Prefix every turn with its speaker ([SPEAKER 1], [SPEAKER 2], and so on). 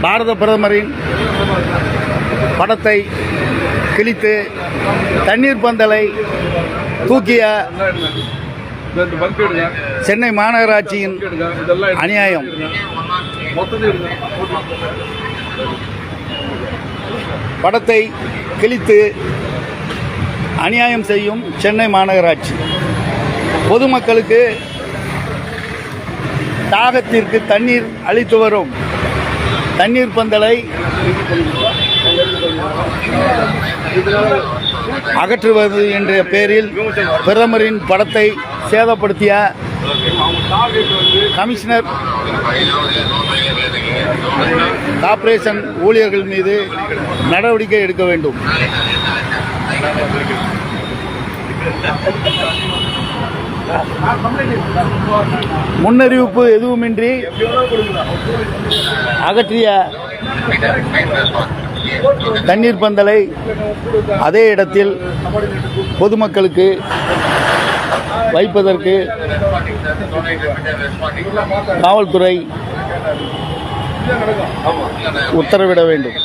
[SPEAKER 1] பாரத பிரதமரின் படத்தை கிழித்து தண்ணீர் பந்தலை தூக்கிய சென்னை மாநகராட்சியின் அநியாயம். படத்தை கிழித்து அநியாயம் செய்யும் சென்னை மாநகராட்சி பொதுமக்களுக்கு தாகத்திற்கு தண்ணீர் அளித்து வரும் தண்ணீர் பந்தலை அகற்றுவது என்ற பெயரில் பிரதமரின் படத்தை சேதப்படுத்திய கமிஷனர் கார்ப்பரேஷன் ஊழியர்கள் மீது நடவடிக்கை எடுக்க வேண்டும். முன்னறிவிப்பு எதுவுமின்றி அகற்றிய தண்ணீர் பந்தலை அதே இடத்தில் பொதுமக்களுக்கு வைப்பதற்கு காவல்துறை உத்தரவிட வேண்டும்.